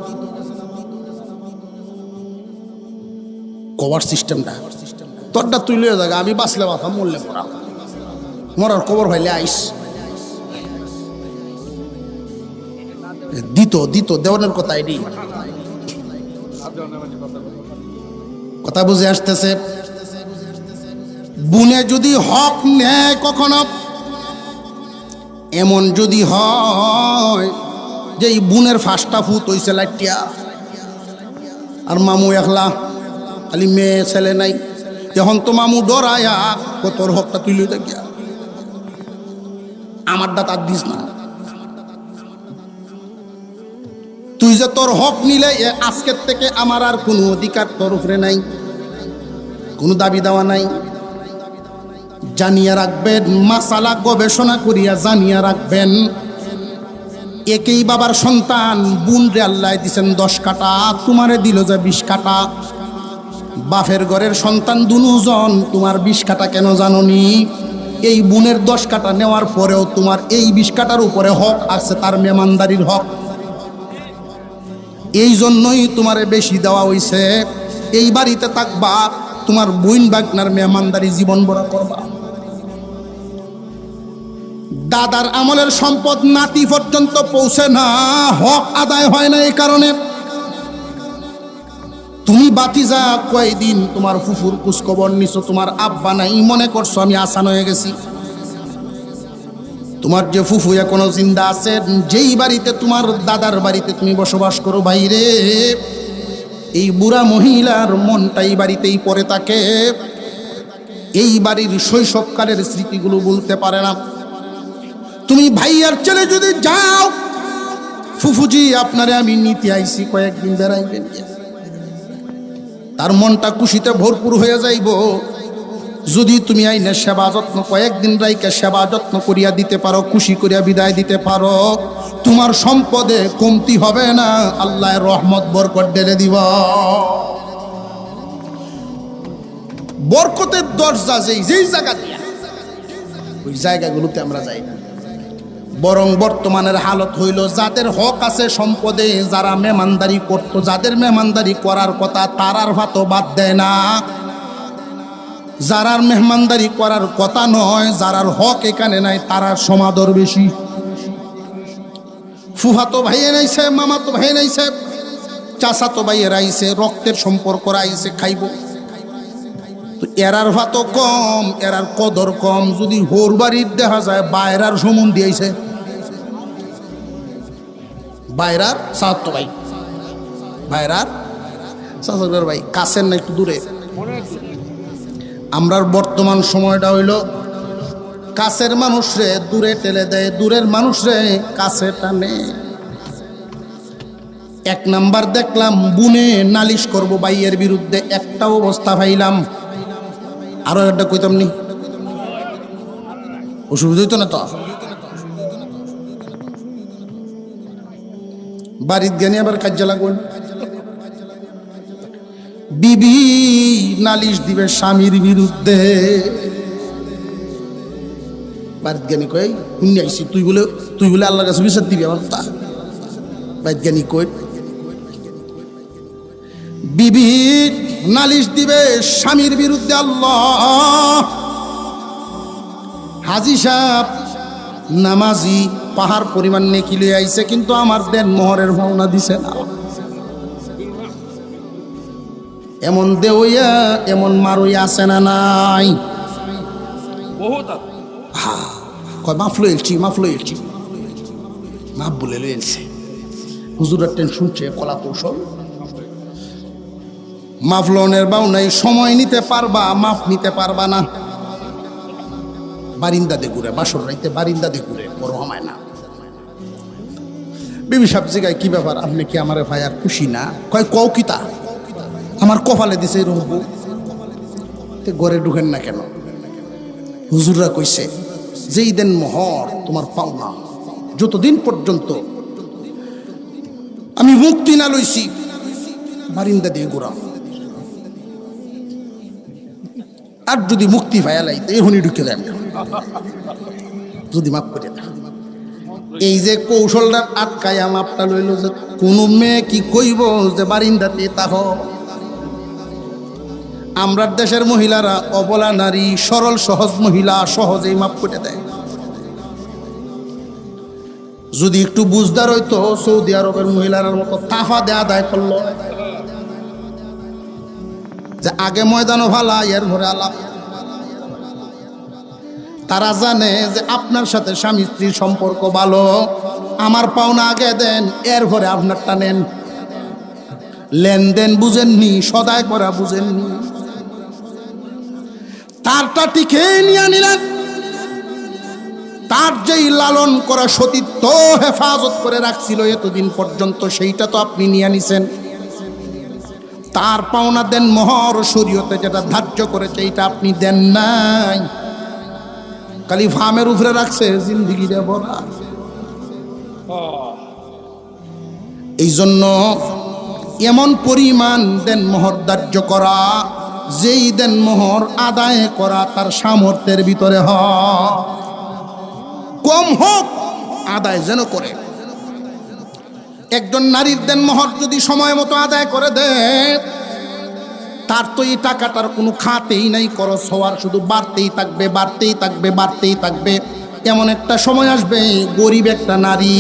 কভার সিস্টেমটা তোরটা তুই লইয়া যাগা, আমি বাঁচলে বাঁচাম মরলে মরাম, মরার কবর ভাইলে আইস। দিত দেওয়ানের কথা এটি কথা বুঝে আসতেছে। বুনে যদি হক নেয় কখনো, এমন যদি হয় যে এই বুনের ফাঁসটা ফুট হইছে লাইটিয়া, আর মামু একলা, খালি মেয়ে ছেলে নাই, এখন তো মামু ডরায়া তোর হকটা তুই লই দেখিয়া আমারটা তার দিস না। তুই যে তোর হক নিলে আজকের থেকে আমার আর কোনো অধিকার তোর উপরে নাই, কোনো দাবি দেওয়া নাই। জানিয়া রাখবেন, মাসালা গবেষণা করিয়া জানিয়া রাখবেন, একই বাবার সন্তান বুন রে আল্লাহ দিছেন 10 কাটা, তোমারে দিল যে 20 কাটা। বাপের ঘরের সন্তান দুজন, তোমার 20 কাটা কেন জানোনি? এই বুনের 10 কাটা নেওয়ার পরেও তোমার এই 20 কাটার উপরে হক আছে, তার মেহমানদারির হক। এই জন্যই তোমারে বেশি দেওয়া হইছে। এই বাড়িতে থাকবা, তোমার বোন বাগনার মেহমানদারি জীবন বড় করবা। দাদার আমলের সম্পদ নাতি পর্যন্ত পৌঁছে না, হক আদায় হয় না। এই কারণে তুমি বাতিজা কয়দিন তোমার ফুফুর খোঁজখবর নিছো, তোমার আব্বা নাই, মনে করছো আমি আসান হয়ে গেছি। তোমার যে ফুফু এখনো জিন্দা আছে, যেই বাড়িতে তোমার দাদার বাড়িতে তুমি বসবাস করো, ভাইরে এই বুড়া মহিলার মনটা এই বাড়িতেই পড়ে থাকে। এই বাড়ির শৈশবকালের স্মৃতিগুলো বলতে পারে না। তুমি ভাইয়ার ছেলে যদি যাও, ফুফুজি আপনারে আমি নিতে আইছি, কয়েকদিন বেড়াইবেন, তার মনটা খুশিতে ভরপুর হয়ে যাইব। যদি তুমি আইনে সেবা যত্ন কয়েকদিন রাইকে সেবা যত্ন করিয়া দিতে পারো, খুশি করিয়া বিদায় দিতে পারো, তোমার সম্পদে কমতি হবে না, আল্লাহর রহমত বরকত ঢেলে দিব। বরকতের দরজা যেই জায়গা দিয়া, ওই জায়গাগুলোতে আমরা যাই না। বরং বর্তমানের হালত হইল, যাদের হক আছে সম্পদে, যারা মেহমানদারি করত, যাদের মেহমানদারি করার কথা তারার ভাতও বাদ দেয় না। যারার মেহমানদারি করার কথা নয়, যারার হক এখানে নাই, তারার সমাদর বেশি। ফুফাতো ভাইয়ের আইছে, মামাতো ভাইয়ের আইছে, চাচাতো ভাইয়ের আইছে, রক্তের সম্পর্ক আইছে, খাইব। তো এরার ভাতও কম, এরার কদর কম। যদি হোর বাড়ির দেখা যায় বাইরার সম্বন্ধী আইছে, বাইরার চাচাতো ভাই, বাইরার চাচাতো ভাই, কাছের না একটু দূরে। আমরার বর্তমান সময়টা হইল কাছের মানুষরে দূরে ঠেলে দেয়, দূরের মানুষরে কাছে টানে। 1 নাম্বার দেখলাম বুনে নালিশ করব ভাইয়ের বিরুদ্ধে, একটা অবস্থা পাইলাম। আরো একটা কইতাম নি, অসুবিধা হইতো না তো? বাড়ির জ্ঞানী আবার কাজে লাগবেন। বিবি নালিশ দিবে স্বামীর বিরুদ্ধে, বাড়ির জ্ঞানী কই শুনি আইসি, তুই বলে আল্লাহর কাছে বিচার দিবি আমার তা? বাড়ির জ্ঞানী কই বিবি নালিশ দিবে স্বামীর বিরুদ্ধে। আল্লাহ, হাজি সাহেব নামাজি, পাহাড় পরিমাণ নেকি লই আইছে, কিন্তু আমার দেন মোহরের ভাওনা দিছে না। এমন দেউইয়া এমন মারুইয়া আছে না নাই? কয় মাফ লইলছি, মাফ বলে লইলছে। হুজুরের টেন শুনছে কলা কৌশল। মাফ লোনের বাউ নাই, সময় নিতে পারবা, মাফ নিতে পারবা না। বারিন্দা দিয়ে ঘুরে, বাসর রাইতে বারিন্দা দিয়ে ঘুরে, বড় হমায় না। বিবি সাহেব জিগায়, কি ব্যাপার, আপনি কি আমার ভাই আর খুশি না? কয় কও কিতা, আমার কপালে দিছে এরকম বউ, ঘরে ঢুকেন না কেন? হুজুররা কইছে, যেই দেন মোহর তোমার পাওনা, যতদিন পর্যন্ত আমি মুক্তি না লইছি বারিন্দা দিয়ে ঘুরাম, আর যদি মুক্তি ভাইয়ালাই তো এখনই ঢুকে দেন, যদি মাফ করে দেন। এই যে কৌশলটা আটকায় মাপটা লইল, যে কোনো মেয়ে কি কইব যে বারিন্দাতে তাহ। আমরা দেশের মহিলারা অবলা নারী, সরল সহজ মহিলা, সহজেই মাপ করে দেয়। যদি একটু বুঝদার হইতো, সৌদি আরবের মহিলার মতো তাফা দেয়া দায় করলো, যে আগে ময়দানও ভালা, এর ঘরে আলাপ। তারা জানে যে আপনার সাথে স্বামী স্ত্রীর সম্পর্ক ভালো, আমার পাওনা আগে দেন, এর ঘরে আপনারটা নেন। লেনদেন বুঝেননি, সদায় করা বুঝেননি, তারটা টিকে নিয়ে নিলেন। তার যেই লালন করা সতীত্ব হেফাজত করে রাখছিল এতদিন পর্যন্ত, সেইটা তো আপনি নিয়ে নিছেন। তার পাওনা দেন মোহর, শরীয়তে যেটা ধার্য করেছে এইটা আপনি দেন নাই, খালি ফামের উপরে রাখছে জিন্দিগি রে বলা। এই জন্য এমন পরিমাণ দেন মোহর ধার্য করা, যেই দেন মোহর আদায় করা তার সামর্থ্যের ভিতরে হয়, কম হোক আদায় যেন করে। একজন নারীর দেন মোহর যদি সময় মতো আদায় করে দেয়, তার তো এই টাকাটার কোনো খাতেই নাই, খরচ হওয়ার, শুধু বাড়তেই থাকবে, বাড়তেই থাকবে, বাড়তেই থাকবে। এমন একটা সময় আসবে, গরিব একটা নারী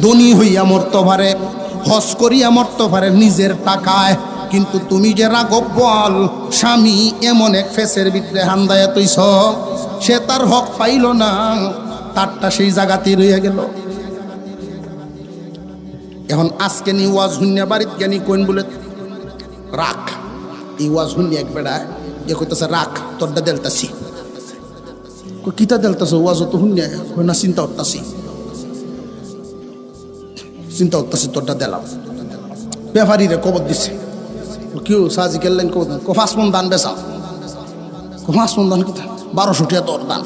ধনী হইয়া মরতে পারে, হজ করিয়া মরতে পারে নিজের টাকায়, কিন্তু তুমি যে রাঘব বল স্বামী এমন এক ফেসের ভিতরে হান্দায়া তৈছ, সে তার হক পাইল না, তারটা সেই জায়গাতেই রয়ে গেল। এখন আজকে নি ওয়াজ হুন্যা বাড়িত জ্ঞানী কোন বলে রাখ, এই ওয়াজ হুন্যা এক বেড়ায় এ কইতেছে রাখ তোরটা দেলতাছি, কিতা দেলতাছ, ওয়াজ তো হুন্যা না, চিন্তা করতাছি, চিন্তা করতাছি, তোরটা দিলাম। ব্যাপারী রে কবর দিছে, কেউ সাজি কেলেন কবর, 5 মণ দান বেচাও, 5 মণ দান কোথায়, 1200 টাকা তোর দান,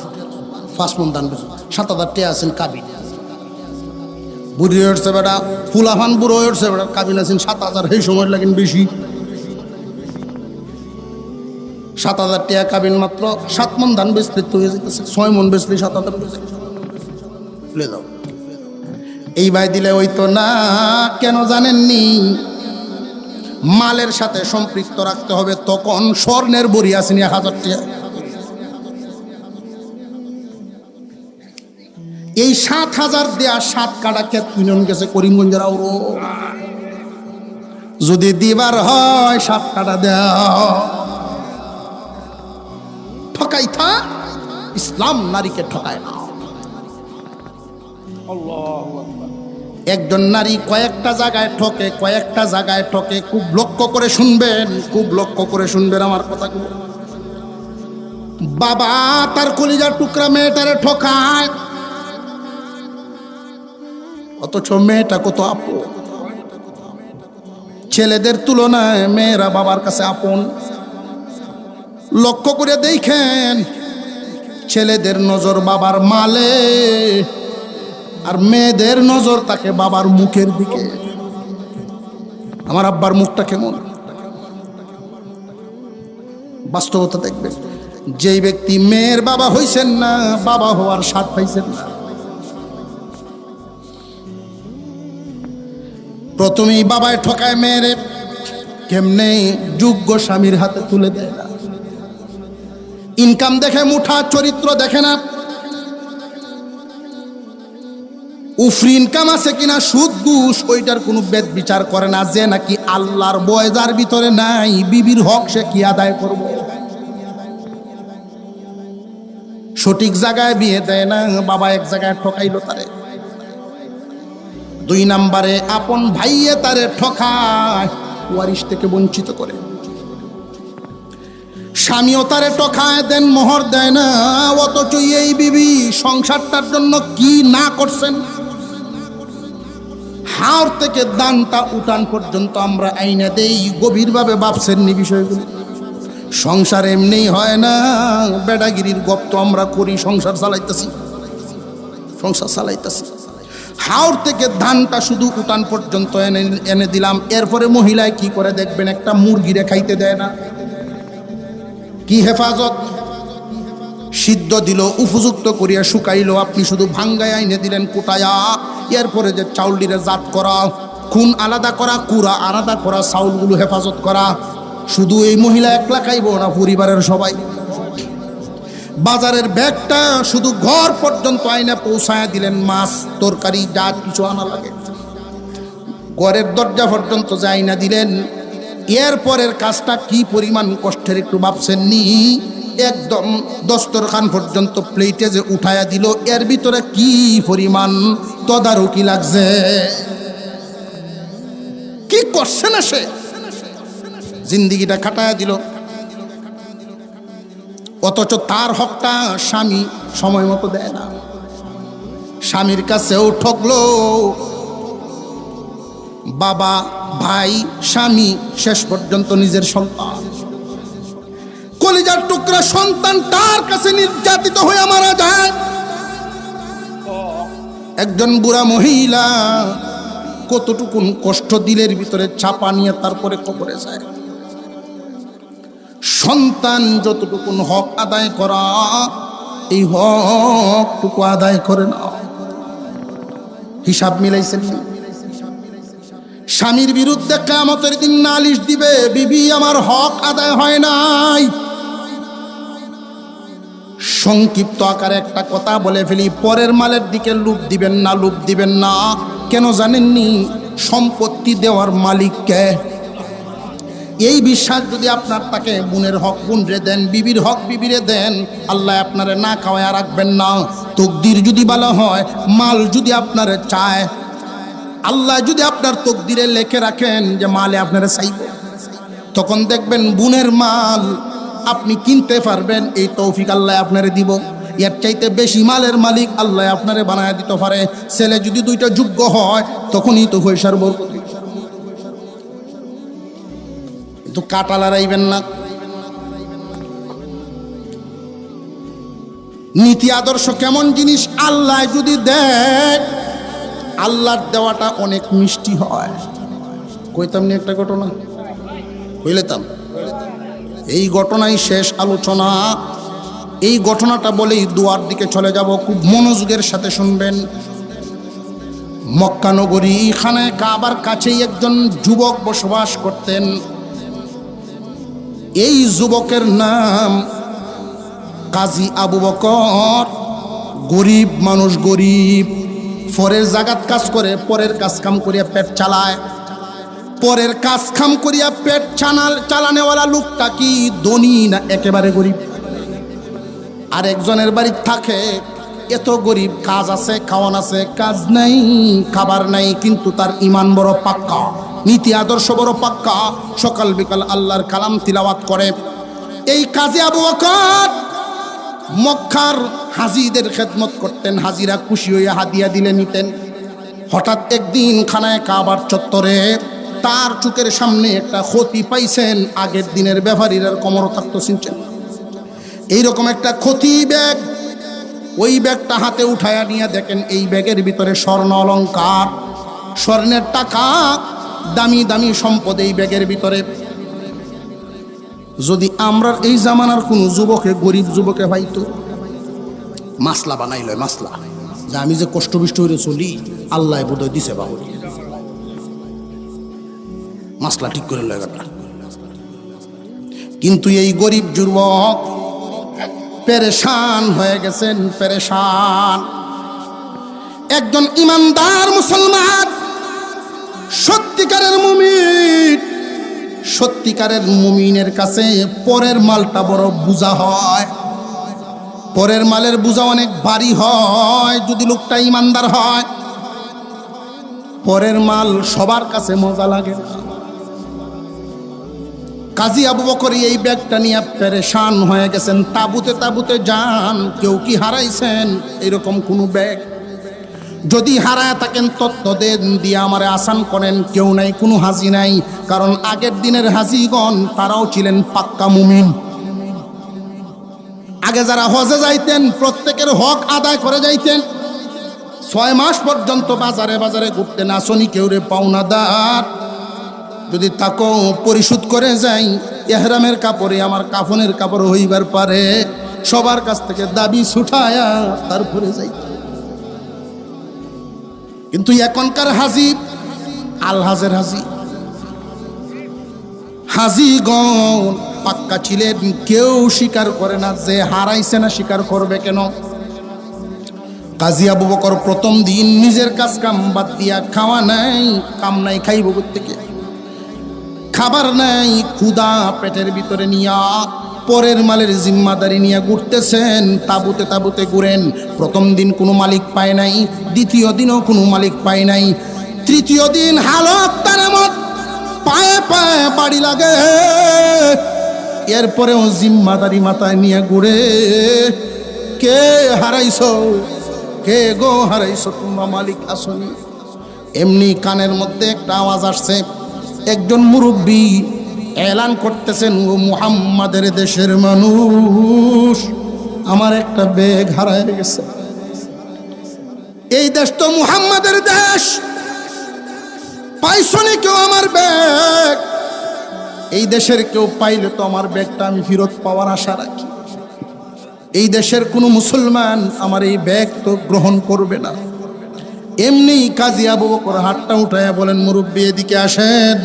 5 মণ দান বেচা, 7000 টাকা আছেন কাবিন। বুড়ি হচ্ছে বেটা, ফুলাফান বুড়ো হচ্ছে বেটা, কাবিন আছেন 7000, সেই সময় লাগেন বেশি। 7000 টাকা কাবিন, মাত্র 7 মণ ধান বেচলে তো হয়ে যেতেছে, 6 মণ বেচলে 7000 বেচে লে দাও। এই ভাই দিলে ওই তো না, কেন জানেননি? মালের সাথে সম্পৃক্ত রাখতে হবে, তখন স্বর্ণের বড়ি আসেনি 1000 টাকা। এই 7000 দেয়া 7 কাটা ক্ষেত কিনন গেছে করিমগঞ্জের আউরো, যদি দিবার হয় 7 কাটা দেও। ঠকাই থা, ইসলাম নারীকে ঠকায় না। একজন নারী কয়েকটা জায়গায় ঠকে, কয়েকটা জায়গায় ঠকে, খুব লক্ষ্য করে শুনবেন, খুব লক্ষ্য করে শুনবেন আমার কথাগুলো। বাবা তার কলিজার টুকরা মেয়েটারে ঠকায়, অথচ মেয়েটা কত আপন। ছেলেদের তুলনায় মেয়েরা বাবার কাছে আপন। লক্ষ্য করে দেখেন, ছেলেদের নজর বাবার মালে, আর মেয়েদের নজর তাকে বাবার মুখের দিকে। আমার আব্বার মুখটা কেমন, বাস্তবতা দেখবেন। যেই ব্যক্তি মেয়ের বাবা হইছেন না, বাবা হওয়ার স্বাদ পাইছেন না। প্রথমেই বাবায় ঠকায় মেয়েরে, কেমনে যোগ্য স্বামীর হাতে তুলে দেয় না। ইনকাম দেখে মুঠা, চরিত্র দেখে না। উফরি ইনকাম আছে কিনা, সুদ ঘুষ, ওইটার কোনো বেদ বিচার করে না। যে নাকি আল্লাহর ভয় যার ভিতরে নাই, বিবির হক সে কি আদায় করব? সঠিক জায়গায় বিয়ে দেয় না, বাবা এক জায়গায় ঠকাইলো তারে। 2 নম্বরে আপন ভাইয়ে তারে ঠকায়, ওয়ারিশ থেকে বঞ্চিত করে। স্বামীও তারে টকায় দেন, মোহর দেয় না, অথচ এই বিবি সংসারটার জন্য কি না করছেন। হাওর থেকে দানটা উঠান পর্যন্ত আমরা আইনা দেই, গভীরভাবে ভাবছেন নি বিষয়গুলো। সংসার এমনিই হয় না, বেড়াগিরির গপ তো আমরা করি, সংসার চালাইতেছি। হাওর থেকে ধানটা শুধু উঠান পর্যন্ত এনে দিলাম, এরপরে মহিলায় কি করে দেখবেন, একটা মুরগিরে খাইতে দেয় না। কি হেফাজত! সিদ্ধ দিল, উপযুক্ত করিয়া শুকাইলো, আপনি শুধু ভাঙ্গায় আইনে দিলেন কুটায়া। এরপরে যে চাউলটিরে জাত করা, খুন আলাদা করা, কুড়া আলাদা করা, চাউলগুলো হেফাজত করা, শুধু এই মহিলা একলা খাইব না, পরিবারের সবাই। বাজারের ব্যাগটা শুধু ঘর পর্যন্ত আইনা পৌঁছায়া দিলেন, মাছ তরকারি যা কিছু আনা লাগে ঘরের দরজা পর্যন্ত যা আইনা দিলেন। এরপরের কাজটা কি পরিমাণ কষ্টের একটু ভাবছেন নি? একদম দস্তরখান পর্যন্ত প্লেটে যে উঠায়া দিল, এর ভিতরে কি পরিমাণ তদারকি লাগছে, কি করছে না সে, জিন্দিগিটা কাটায়া দিল। অথচ তার হকটা স্বামী সময় মতো দেয় না, স্বামীর কাছেও ঠকলো, বাবা ভাই স্বামী শেষ পর্যন্ত নিজের সন্তান, কলিজার টুকরা সন্তান তার কাছে নির্যাতিত হয়ে মারা যায়। একজন বুড়া মহিলা কতটুকুন কষ্ট দিলের ভিতরে চাপা নিয়ে তারপরে কবরে যায়। সন্তান যতটুকুন হক আদায় করা, এই হকটুকু আদায় করে না। হিসাব মিলাইছেন? স্বামীর বিরুদ্ধে কিয়ামতের দিন নালিশ দিবে, বিবি আমার হক আদায় হয় নাই। সংক্ষিপ্ত আকারে একটা কথা বলে ফেলি, পরের মালের দিকে লোভ দিবেন না, লোভ দিবেন না। কেন জানেননি? সম্পত্তি দেওয়ার মালিক কে? এই বিশ্বাস যদি আপনার তাকে, বোনের হক বোনরে দেন, বিবির হক বিবিরে দেন, আল্লাহ আপনারে না খাওয়ায় রাখবেন না। তকদির যদি ভালো হয়, মাল যদি আপনারে চায়, আল্লাহ যদি আপনার তকদিরে লেখে রাখেন যে মালে আপনারা চাইব, তখন দেখবেন বোনের মাল আপনি কিনতে পারবেন, এই তৌফিক আল্লাহ আপনারে দিব। এর চাইতে বেশি মালের মালিক আল্লাহ আপনারে বানায় দিতে পারে। ছেলে যদি দুইটা যোগ্য হয়, তখনই তো পয়সার বরকত। কিন্তু কাটা লড়াইবেন না। নীতি আদর্শ কেমন জিনিস, আল্লাহ যদি দেয়, আল্লাহর দেওয়াটা অনেক মিষ্টি হয়। কইতাম নি একটা ঘটনা, কইলেতাম। এই ঘটনাই শেষ আলোচনা। এই ঘটনাটা বলেই দুয়ার দিকে চলে যাব, খুব মনোযোগের সাথে শুনবেন। মক্কা নগরী, খানায়ে কাবার কাছেই একজন যুবক বসবাস করতেন। এই যুবকের নাম কাজী আবু বকর। গরিব মানুষ, গরিব, পরের জাগাত কাজ করে, পরের কাজ কাম করিয়া পেট চালায়। পরের কাজ কাম করিয়া পেট চালানেওয়ালা লোকটা কি ধনী না একেবারে গরিব? আর একজনের বাড়ি থাকে, এত গরিব, কাজ আছে, খাওয়ান আছে, কাজ নাই, খাবার নাই, কিন্তু তার ইমান বড় পাক্কা, নীতি আদর্শ বড় পাক্কা, সকাল বিকাল আল্লাহর কালাম তিলাওয়াত করে। এই কাজী আবু বকর মক্কার হাজিদের খেদমত করতেন। হাজিরা খুশি হইয়া হাদিয়া দিলে নিতেন। হঠাৎ একদিন খানায়ে কাবার চত্বরে তার চোখের সামনে একটা ক্ষতি পাইছেন। আগের দিনের ব্যাপারীরা কোমর থাকতো, চিনছেন? এইরকম একটা ক্ষতি ব্যাগ। ওই ব্যাগটা হাতে উঠায়া নিয়ে দেখেন, এই ব্যাগের ভিতরে স্বর্ণ অলংকার, স্বর্ণের টাকা, দামি দামি সম্পদ এই ব্যাগের ভিতরে। যদি আমরা এই জামানার কোন যুবকে, গরিব যুবকে হয়তো মাসলা বানাইল, মাসলা যে আমি যে কষ্টবিষ্ট হয়ে চলি, আল্লাহ বোধহয় দিছে বাবু, মাসলা ঠিক করে লাগাটা। কিন্তু এই গরিব যুবক পেরেশান হয়ে গেছেন, পেরেশান। একজন ইমানদার মুসলমান, সত্যিকারের মুমিন, সত্যিকারের মুমিনের কাছে পরের মালটা বড় বোঝা হয়। পরের মালের বোঝা অনেক ভারী হয় যদি লোকটা ইমানদার হয়। পরের মাল সবার কাছে মজা লাগে না। কাজী আবু বকর এই ব্যাগটা নিয়ে পেরেশান হয়ে গেছেন। তাবুতে তাবুতে যান, কেউ কি হারাইছেন এরকম কোনো ব্যাগ? যদি হারায় থাকেন তত্ত্ব দেন, দিয়ে আমারে আসান করেন। কেউ নাই, কোনো হাজি নাই, কারণ আগের দিনের হাজিগণ তারাও ছিলেন পাক্কা মুমিন। আগে যারা হজে যাইতেন প্রত্যেকের হক আদায় করে যাইতেন। 6 মাস পর্যন্ত বাজারে বাজারে ঘুরতেন, আসনি কেউ রে পাওনাদার। যদি তাকেও পরিশোধ করে যাই, এহরামের কাপড়ে আমার কাফনের কাপড় হইবার পারে, সবার কাছ থেকে দাবি ছুটায়া তারপরে যাই। কিন্তু এখনকার হাজি আলহাজের হাজিগণ পাক্কা ছিলেন, কেউ স্বীকার করে না। যে হারাইছে না স্বীকার করবে কেন? কাজী আবু বকর প্রথম দিন নিজের কাজ কাম বাদ দিয়া, খাওয়া নাই, কাম নাই, খাইব থেকে খাবার নাই, ক্ষুধা পেটের ভিতরে নিয়া পরের মালের জিম্মাদারি নিয়ে ঘুরতেছেন। তাবুতে তাবুতে ঘুরেন। প্রথম দিন কোনো মালিক পায় নাই, দ্বিতীয় দিনও কোনো মালিক পায় নাই, তৃতীয় দিন হালত তারামত, পায়ে পায়ে বাড়ি লাগে। এরপরেও জিম্মাদারি মাথায় নিয়ে ঘুরে। কে হারাইছো? কে গো হারাইছো? তোমরা মালিক আসনি। এমনি কানের মধ্যে একটা আওয়াজ আসছে। একজন মুরব্বী এলান করতেছেন, ও মুহাম্মাদের দেশের মানুষ, আমার একটা ব্যাগ হারায় গেছে। এই দেশ তো মুহাম্মাদের দেশ, পাইছনি কেউ আমার ব্যাগ? এই দেশের কেউ পাইলে তো আমার ব্যাগটা আমি ফেরত পাওয়ার আশা রাখি। এই দেশের কোনো মুসলমান আমার এই ব্যাগ তো গ্রহণ করবে না। এমনি কাজী আবু বকর হাতটা উঠায়া বলেন, মুরব্বী এদিকে আসেন।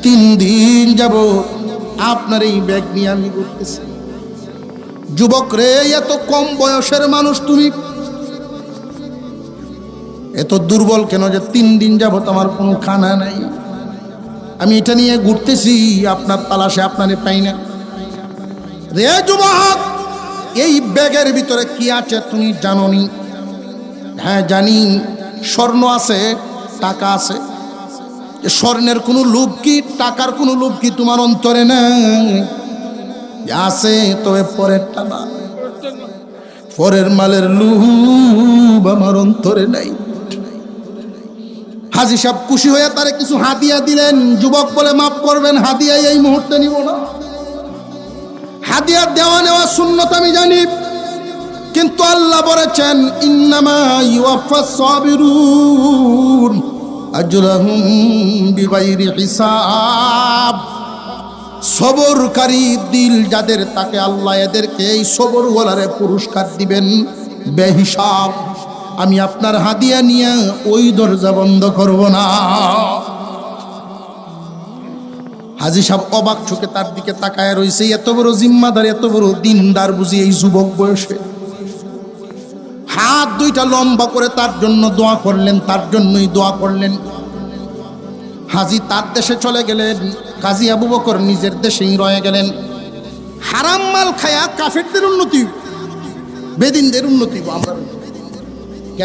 3 দিন যাব আপনার এই ব্যাগ নিয়ে আমি ঘুরতেছি। যুবক রে, এত কম বয়সের মানুষ তুমি, এত দুর্বল কেন যে 3 দিন যাবত আমার কোনো খানা নাই, আমি এটা নিয়ে ঘুরতেছি, আপনার তালাশে আপনারে পাই না। রে যুবক, এই ব্যাগের ভিতরে কি আছে তুমি জানোনি? হ্যাঁ জানি, স্বর্ণ আছে, টাকা আছে। স্বর্ণের কোনো লোভ কি, টাকার কোনো লোভ কি তোমার অন্তরে নাই? আছে, তবে পরেরটা না, পরের মালের লোভ আমার অন্তরে নাই। হাজী সাহেব খুশি হয়ে তারে কিছু হাদিয়া দিলেন। যুবক বলে, মাফ করবেন, হাদিয়া এই মুহূর্তে নিব না। হাদিয়া দেওয়া নেওয়া সুন্নত আমি জানি, কিন্তু আল্লাহ বলেছেন, ইন্নামা ইউওয়াফাস সাবিরুন আজরাহুম বিগাইরি হিসাব। সবরকারী দিল যাদের, তাকে আল্লাহ এদেরকে এই সবরওয়ালারে পুরস্কার দিবেন বেহিসাব। আমি আপনার হাদিয়া নিয়ে ওই দরজা বন্ধ করব না। হাজী সাহেব অবাক চোখে তার দিকে তাকায় রয়েছে। এত বড় জিম্মাদার, এত বড় দিনদার বুঝি এই যুবক বয়সে? হাত দুইটা লম্বা করে তার জন্য দোয়া করলেন, তার জন্যই দোয়া করলেন। হাজী তার দেশে চলে গেলেন, কাজী আবু বকর নিজের দেশেই রয়ে গেলেন। হারাম মাল খায়া কাফেরদের উন্নতি, বেদিনদের উন্নতি আমরা